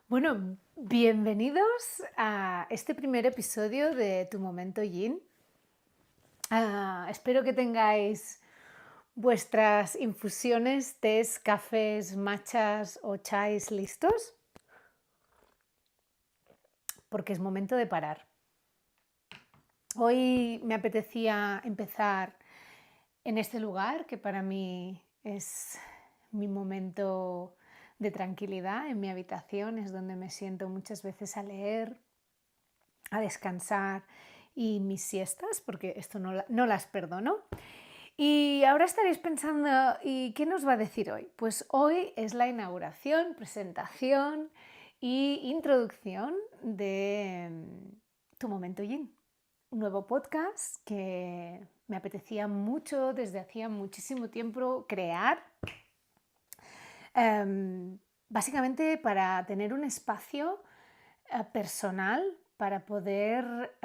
Bueno, bienvenidos a este primer episodio de Tu Momento Yin. Espero que tengáis vuestras infusiones, tés, cafés, matchas o chais listos, porque es momento de parar. Hoy me apetecía empezar en este lugar, que para mí es mi momento de tranquilidad, en mi habitación, es donde me siento muchas veces a leer, a descansar y mis siestas, porque esto no las perdono. Y ahora estaréis pensando, ¿y qué nos va a decir hoy? Pues hoy es la inauguración, presentación y introducción de Tu Momento Yin, un nuevo podcast que me apetecía mucho desde hacía muchísimo tiempo crear, básicamente para tener un espacio personal para poder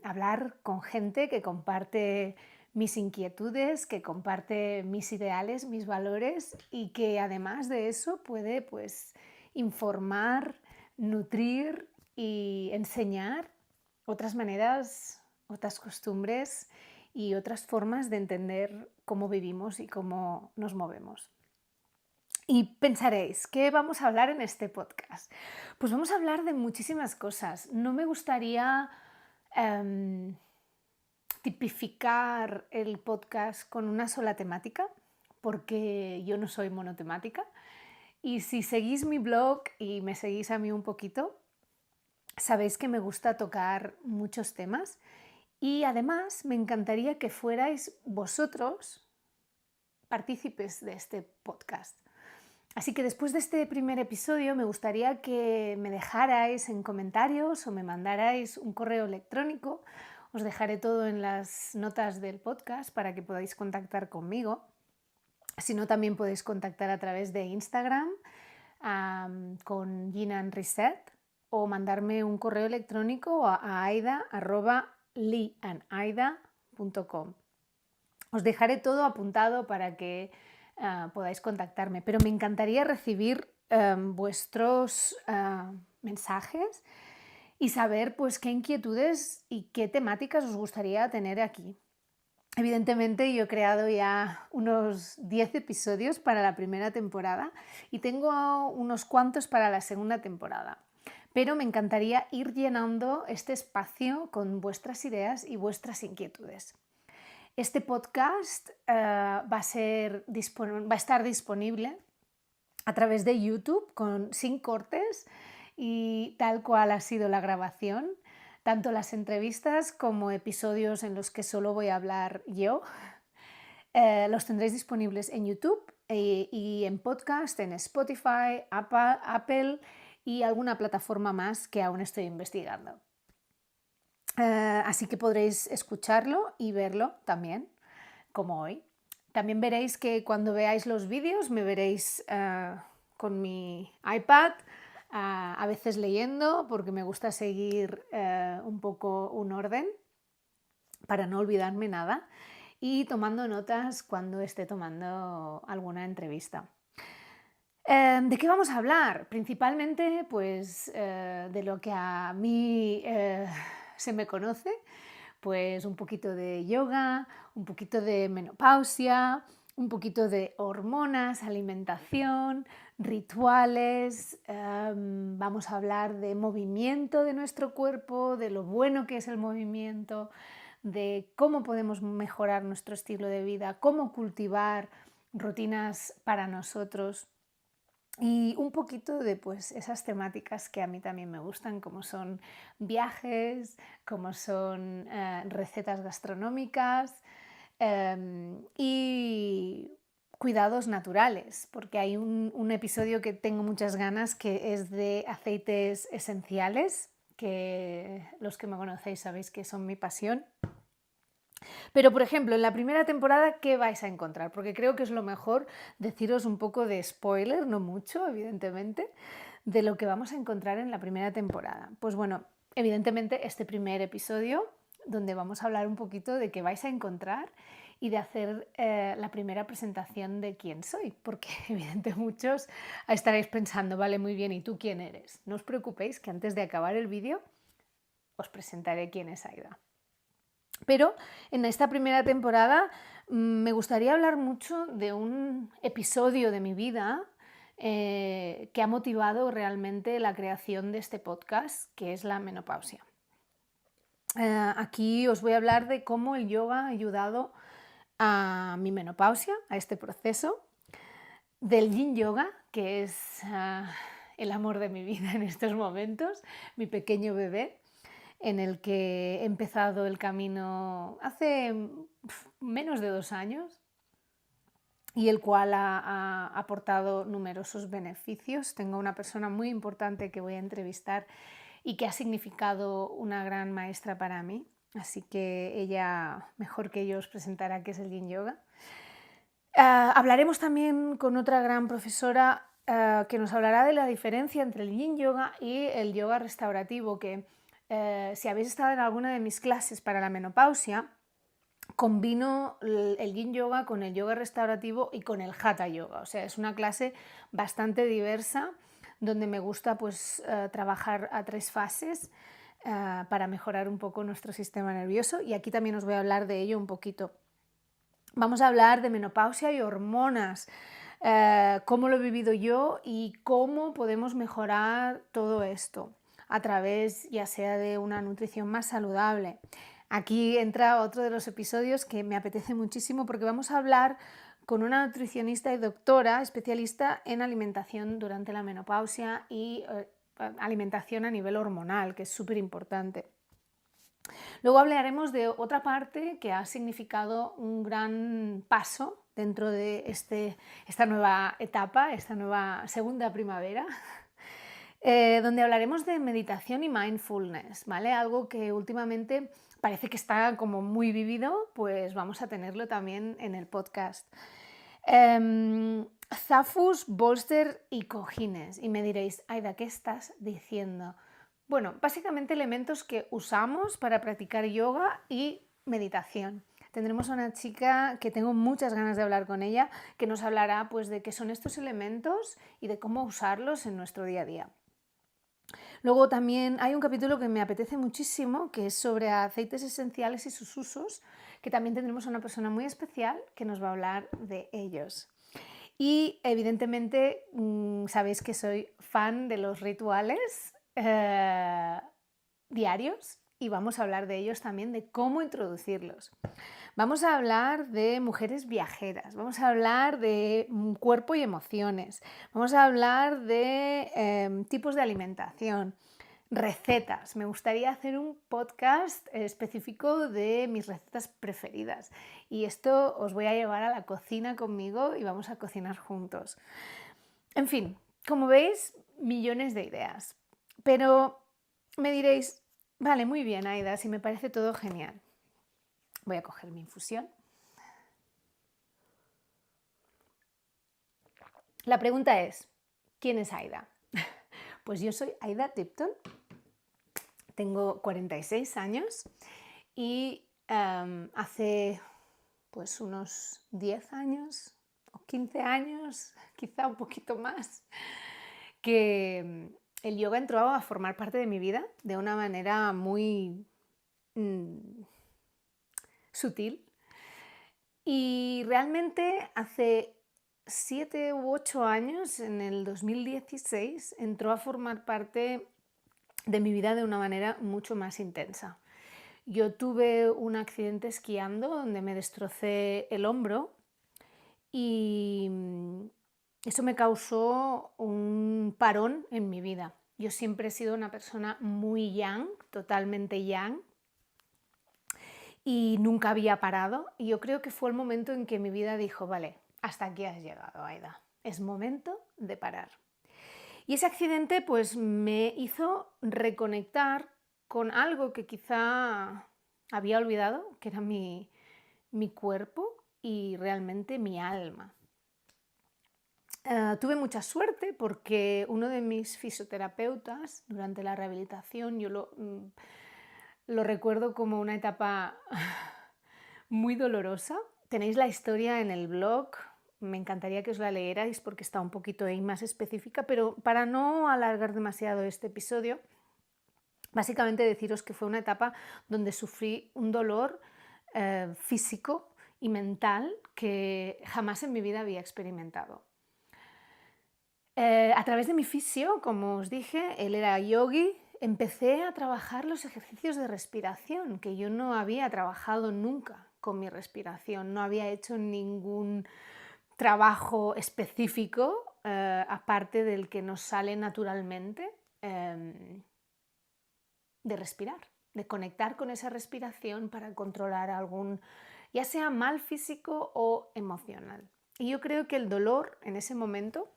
hablar con gente que comparte mis inquietudes, que comparte mis ideales, mis valores y que además de eso puede pues informar, nutrir y enseñar otras maneras, otras costumbres y otras formas de entender cómo vivimos y cómo nos movemos. Y pensaréis, ¿qué vamos a hablar en este podcast? Pues vamos a hablar de muchísimas cosas. No me gustaría tipificar el podcast con una sola temática, porque yo no soy monotemática. Y si seguís mi blog y me seguís a mí un poquito, sabéis que me gusta tocar muchos temas y además me encantaría que fuerais vosotros partícipes de este podcast. Así que después de este primer episodio me gustaría que me dejarais en comentarios o me mandarais un correo electrónico. Os dejaré todo en las notas del podcast para que podáis contactar conmigo. Si no, también podéis contactar a través de Instagram con Yin and Reset o mandarme un correo electrónico a aida@liandaida.com. Os dejaré todo apuntado para que podáis contactarme, pero me encantaría recibir vuestros mensajes y saber pues qué inquietudes y qué temáticas os gustaría tener aquí. Evidentemente yo he creado ya unos 10 episodios para la primera temporada y tengo unos cuantos para la segunda temporada. Pero me encantaría ir llenando este espacio con vuestras ideas y vuestras inquietudes. Este podcast va a estar disponible a través de YouTube sin cortes y tal cual ha sido la grabación, tanto las entrevistas como episodios en los que solo voy a hablar yo. Los tendréis disponibles en YouTube y en podcast, en Spotify, Apple y alguna plataforma más que aún estoy investigando. Así que podréis escucharlo y verlo también, como hoy. También veréis que cuando veáis los vídeos me veréis con mi iPad, a veces leyendo, porque me gusta seguir un poco un orden para no olvidarme nada, y tomando notas cuando esté tomando alguna entrevista. ¿De qué vamos a hablar? Principalmente pues, de lo que a mí se me conoce, pues un poquito de yoga, un poquito de menopausia, un poquito de hormonas, alimentación, rituales, vamos a hablar de movimiento de nuestro cuerpo, de lo bueno que es el movimiento, de cómo podemos mejorar nuestro estilo de vida, cómo cultivar rutinas para nosotros. Y un poquito de pues, esas temáticas que a mí también me gustan, como son viajes, como son recetas gastronómicas y cuidados naturales, porque hay un episodio que tengo muchas ganas que es de aceites esenciales, que los que me conocéis sabéis que son mi pasión. Pero, por ejemplo, en la primera temporada, ¿qué vais a encontrar? Porque creo que es lo mejor deciros un poco de spoiler, no mucho, evidentemente, de lo que vamos a encontrar en la primera temporada. Pues bueno, evidentemente este primer episodio, donde vamos a hablar un poquito de qué vais a encontrar y de hacer la primera presentación de quién soy, porque evidentemente muchos estaréis pensando, vale, muy bien, ¿y tú quién eres? No os preocupéis que antes de acabar el vídeo os presentaré quién es Aida. Pero en esta primera temporada me gustaría hablar mucho de un episodio de mi vida que ha motivado realmente la creación de este podcast, que es la menopausia. Aquí os voy a hablar de cómo el yoga ha ayudado a mi menopausia, a este proceso, del yin yoga, que es el amor de mi vida en estos momentos, mi pequeño bebé, en el que he empezado el camino hace menos de 2 años y el cual ha aportado numerosos beneficios. Tengo una persona muy importante que voy a entrevistar y que ha significado una gran maestra para mí, así que ella mejor que yo os presentará qué es el Yin Yoga. Hablaremos también con otra gran profesora que nos hablará de la diferencia entre el Yin Yoga y el yoga restaurativo, que si habéis estado en alguna de mis clases para la menopausia, combino el Yin Yoga con el yoga restaurativo y con el Hatha Yoga. O sea, es una clase bastante diversa donde me gusta pues, trabajar a 3 fases para mejorar un poco nuestro sistema nervioso, y aquí también os voy a hablar de ello un poquito. Vamos a hablar de menopausia y hormonas, cómo lo he vivido yo y cómo podemos mejorar todo esto a través ya sea de una nutrición más saludable. Aquí entra otro de los episodios que me apetece muchísimo porque vamos a hablar con una nutricionista y doctora especialista en alimentación durante la menopausia y alimentación a nivel hormonal, que es súper importante. Luego hablaremos de otra parte que ha significado un gran paso dentro de esta nueva etapa, esta nueva segunda primavera, donde hablaremos de meditación y mindfulness, ¿vale? Algo que últimamente parece que está como muy vivido, pues vamos a tenerlo también en el podcast. Zafus, bolster y cojines. Y me diréis, Aida, ¿qué estás diciendo? Bueno, básicamente elementos que usamos para practicar yoga y meditación. Tendremos a una chica que tengo muchas ganas de hablar con ella, que nos hablará pues, de qué son estos elementos y de cómo usarlos en nuestro día a día. Luego también hay un capítulo que me apetece muchísimo, que es sobre aceites esenciales y sus usos, que también tendremos a una persona muy especial que nos va a hablar de ellos. Y evidentemente sabéis que soy fan de los rituales diarios y vamos a hablar de ellos también, de cómo introducirlos. Vamos a hablar de mujeres viajeras, vamos a hablar de cuerpo y emociones, vamos a hablar de tipos de alimentación, recetas. Me gustaría hacer un podcast específico de mis recetas preferidas y esto os voy a llevar a la cocina conmigo y vamos a cocinar juntos. En fin, como veis, millones de ideas. Pero me diréis, vale, muy bien, Aida, si me parece todo genial. Voy a coger mi infusión. La pregunta es, ¿quién es Aida? Pues yo soy Aida Tipton, tengo 46 años y hace pues unos 10 años o 15 años, quizá un poquito más, que el yoga entró a formar parte de mi vida de una manera muy sutil. Y realmente hace 7 u 8 años, en el 2016, entró a formar parte de mi vida de una manera mucho más intensa. Yo tuve un accidente esquiando donde me destrocé el hombro y eso me causó un parón en mi vida. Yo siempre he sido una persona muy yang, totalmente yang, y nunca había parado. Y yo creo que fue el momento en que mi vida dijo, vale, hasta aquí has llegado, Aida, es momento de parar. Y ese accidente pues me hizo reconectar con algo que quizá había olvidado, que era mi cuerpo y realmente mi alma. Tuve mucha suerte porque uno de mis fisioterapeutas durante la rehabilitación, yo lo recuerdo como una etapa muy dolorosa tenéis la historia en el blog, me encantaría que os la leerais porque está un poquito ahí más específica, pero para no alargar demasiado este episodio, básicamente deciros que fue una etapa donde sufrí un dolor físico y mental que jamás en mi vida había experimentado. A través de mi fisio, como os dije, él era yogi, empecé a trabajar los ejercicios de respiración, que yo no había trabajado nunca con mi respiración, no había hecho ningún trabajo específico, aparte del que nos sale naturalmente, de respirar, de conectar con esa respiración para controlar algún, ya sea mal físico o emocional. Y yo creo que el dolor en ese momento,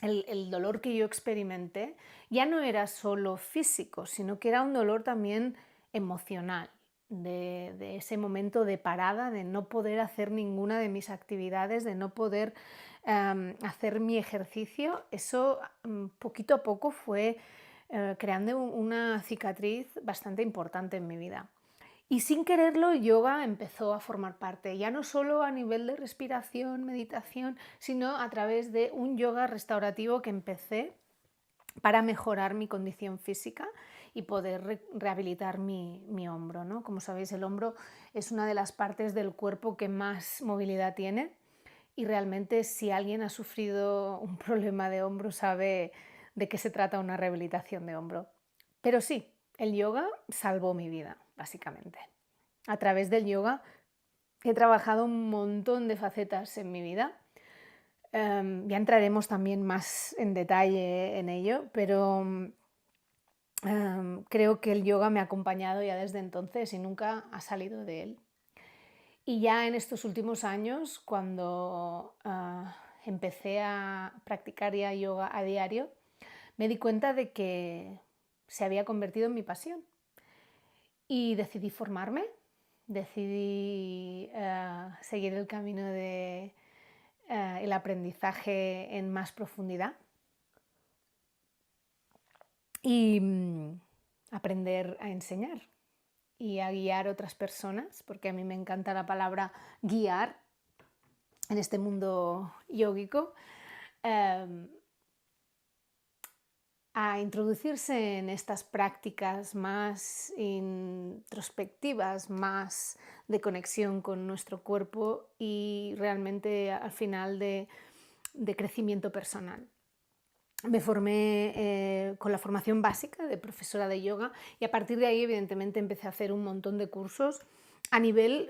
el dolor que yo experimenté, ya no era solo físico, sino que era un dolor también emocional, de ese momento de parada, de no poder hacer ninguna de mis actividades, de no poder hacer mi ejercicio. Eso poquito a poco fue creando una cicatriz bastante importante en mi vida. Y sin quererlo, yoga empezó a formar parte, ya no solo a nivel de respiración, meditación, sino a través de un yoga restaurativo que empecé para mejorar mi condición física y poder rehabilitar mi hombro, ¿no? Como sabéis, el hombro es una de las partes del cuerpo que más movilidad tiene y realmente si alguien ha sufrido un problema de hombro sabe de qué se trata una rehabilitación de hombro. Pero sí, el yoga salvó mi vida, básicamente. A través del yoga he trabajado un montón de facetas en mi vida. Ya entraremos también más en detalle en ello, pero creo que el yoga me ha acompañado ya desde entonces y nunca ha salido de él. Y ya en estos últimos años, cuando empecé a practicar ya yoga a diario, me di cuenta de que se había convertido en mi pasión. Y decidí formarme, decidí seguir el camino de el aprendizaje en más profundidad y aprender a enseñar y a guiar a otras personas, porque a mí me encanta la palabra guiar en este mundo yógico, a introducirse en estas prácticas más introspectivas, más de conexión con nuestro cuerpo y realmente al final de crecimiento personal. Me formé con la formación básica de profesora de yoga y a partir de ahí evidentemente empecé a hacer un montón de cursos a nivel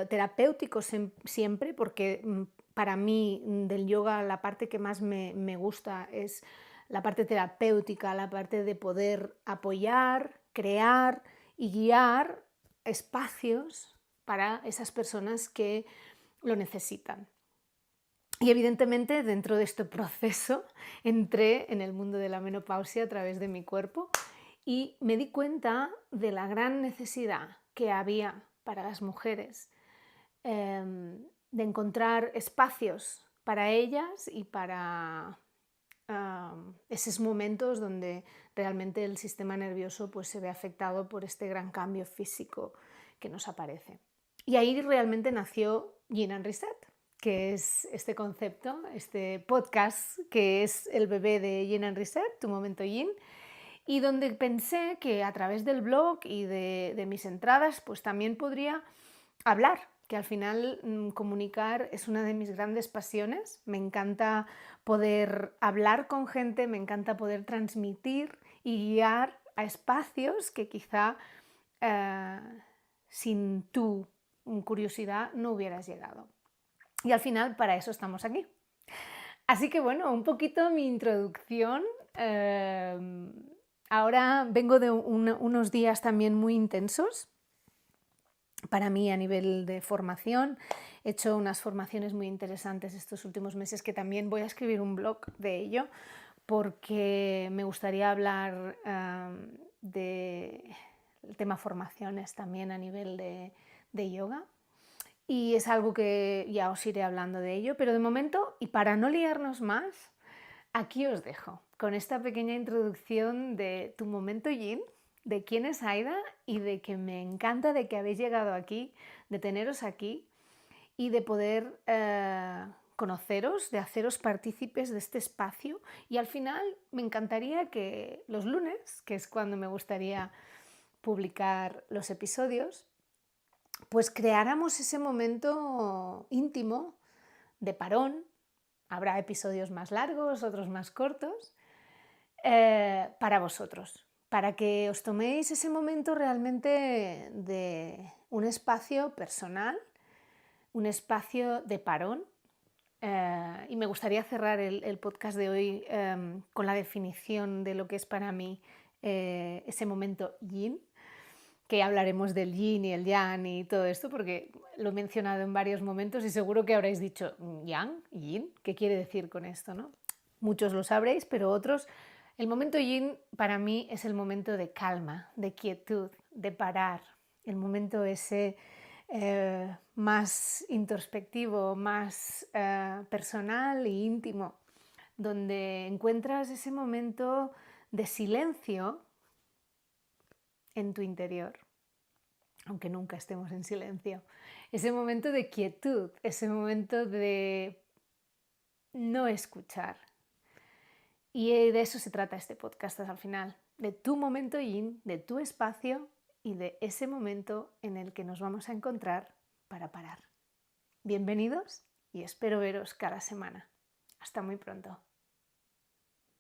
terapéutico siempre, porque para mí del yoga la parte que más me gusta es la parte terapéutica, la parte de poder apoyar, crear y guiar espacios para esas personas que lo necesitan. Y evidentemente dentro de este proceso entré en el mundo de la menopausia a través de mi cuerpo y me di cuenta de la gran necesidad que había para las mujeres de encontrar espacios para ellas y para esos momentos donde realmente el sistema nervioso pues, se ve afectado por este gran cambio físico que nos aparece. Y ahí realmente nació Yin and Reset, que es este concepto, este podcast que es el bebé de Yin and Reset, Tu Momento Yin, y donde pensé que a través del blog y de mis entradas pues también podría hablar, que al final comunicar es una de mis grandes pasiones. Me encanta poder hablar con gente, me encanta poder transmitir y guiar a espacios que quizá sin tu curiosidad no hubieras llegado. Y al final para eso estamos aquí. Así que bueno, un poquito mi introducción. Ahora vengo de unos días también muy intensos para mí a nivel de formación. He hecho unas formaciones muy interesantes estos últimos meses que también voy a escribir un blog de ello porque me gustaría hablar del tema formaciones también a nivel de yoga. Y es algo que ya os iré hablando de ello, pero de momento, y para no liarnos más, aquí os dejo con esta pequeña introducción de Tu Momento Yin, de quién es Aida y de que me encanta de que habéis llegado aquí, de teneros aquí y de poder conoceros, de haceros partícipes de este espacio. Y al final me encantaría que los lunes, que es cuando me gustaría publicar los episodios, pues creáramos ese momento íntimo de parón. Habrá episodios más largos, otros más cortos, para vosotros, para que os toméis ese momento realmente de un espacio personal, un espacio de parón. Y me gustaría cerrar el podcast de hoy con la definición de lo que es para mí ese momento yin, que hablaremos del yin y el yang y todo esto, porque lo he mencionado en varios momentos y seguro que habréis dicho, yang, yin, ¿qué quiere decir con esto, no? Muchos lo sabréis, pero otros. El momento yin para mí es el momento de calma, de quietud, de parar, el momento ese más introspectivo, más personal e íntimo, donde encuentras ese momento de silencio en tu interior, aunque nunca estemos en silencio. Ese momento de quietud, ese momento de no escuchar. Y de eso se trata este podcast al final, de tu momento yin, de tu espacio y de ese momento en el que nos vamos a encontrar para parar. Bienvenidos y espero veros cada semana. Hasta muy pronto.